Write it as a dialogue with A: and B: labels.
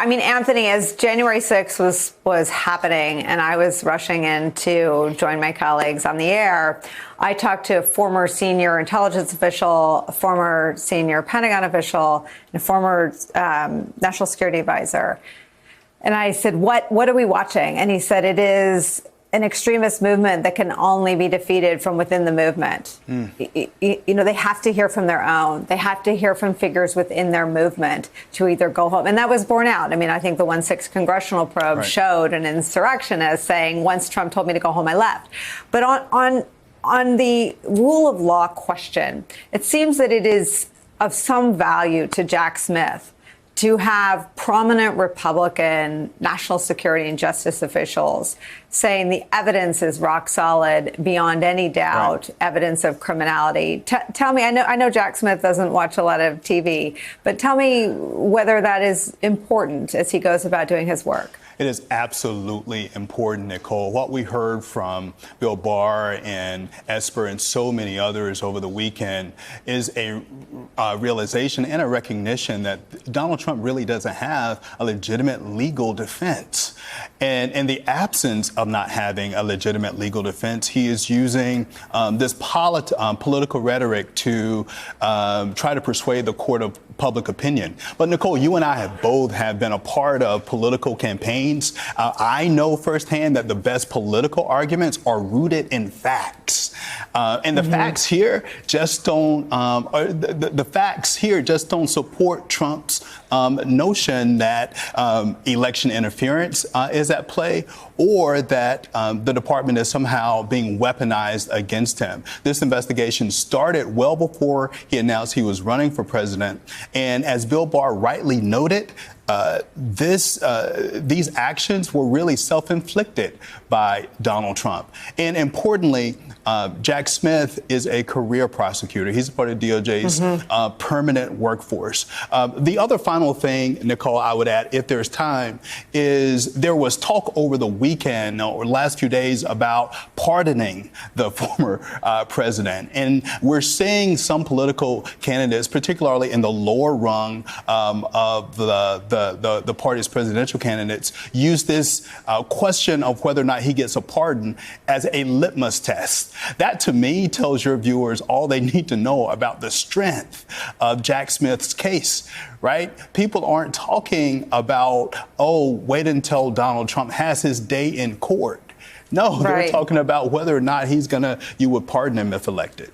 A: I mean, Anthony, as January 6th was happening and I was rushing in to join my colleagues on the air, I talked to a former senior intelligence official, a former senior Pentagon official, and a former national security advisor. And I said, what are we watching? And he said, it is an extremist movement that can only be defeated from within the movement. You know, they have to hear from their own. They have to hear from figures within their movement to either go home. And that was borne out. I mean, I think the 1/6 congressional probe showed an insurrectionist saying, once Trump told me to go home, I left. But on the rule of law question, it seems that it is of some value to Jack Smith to have prominent Republican national security and justice officials saying the evidence is rock solid, beyond any doubt, evidence of criminality. Tell me, I know Jack Smith doesn't watch a lot of TV, but tell me whether that is important as he goes about doing his work.
B: It is absolutely important, Nicole. What we heard from Bill Barr and Esper and so many others over the weekend is a realization and a recognition that Donald Trump really doesn't have a legitimate legal defense. And in the absence of not having a legitimate legal defense, he is using this political rhetoric to try to persuade the court of public opinion. But Nicole, you and I have been a part of political campaigns. I know firsthand that the best political arguments are rooted in facts. And the facts here just don't the facts here just don't support Trump's notion that election interference is at play, or that the department is somehow being weaponized against him. This investigation started well before he announced he was running for president. And as Bill Barr rightly noted, these actions were really self-inflicted by Donald Trump. And importantly, Jack Smith is a career prosecutor. He's a part of DOJ's permanent workforce. The other final thing, Nicole, I would add, if there's time, is there was talk over the weekend or last few days about pardoning the former president. And we're seeing some political candidates, particularly in the lower rung of the party's presidential candidates, use this question of whether or not he gets a pardon as a litmus test. That, to me, tells your viewers all they need to know about the strength of Jack Smith's case, right? People aren't talking about, oh, wait until Donald Trump has his day in court. No, they're talking about whether or not you would pardon him if elected.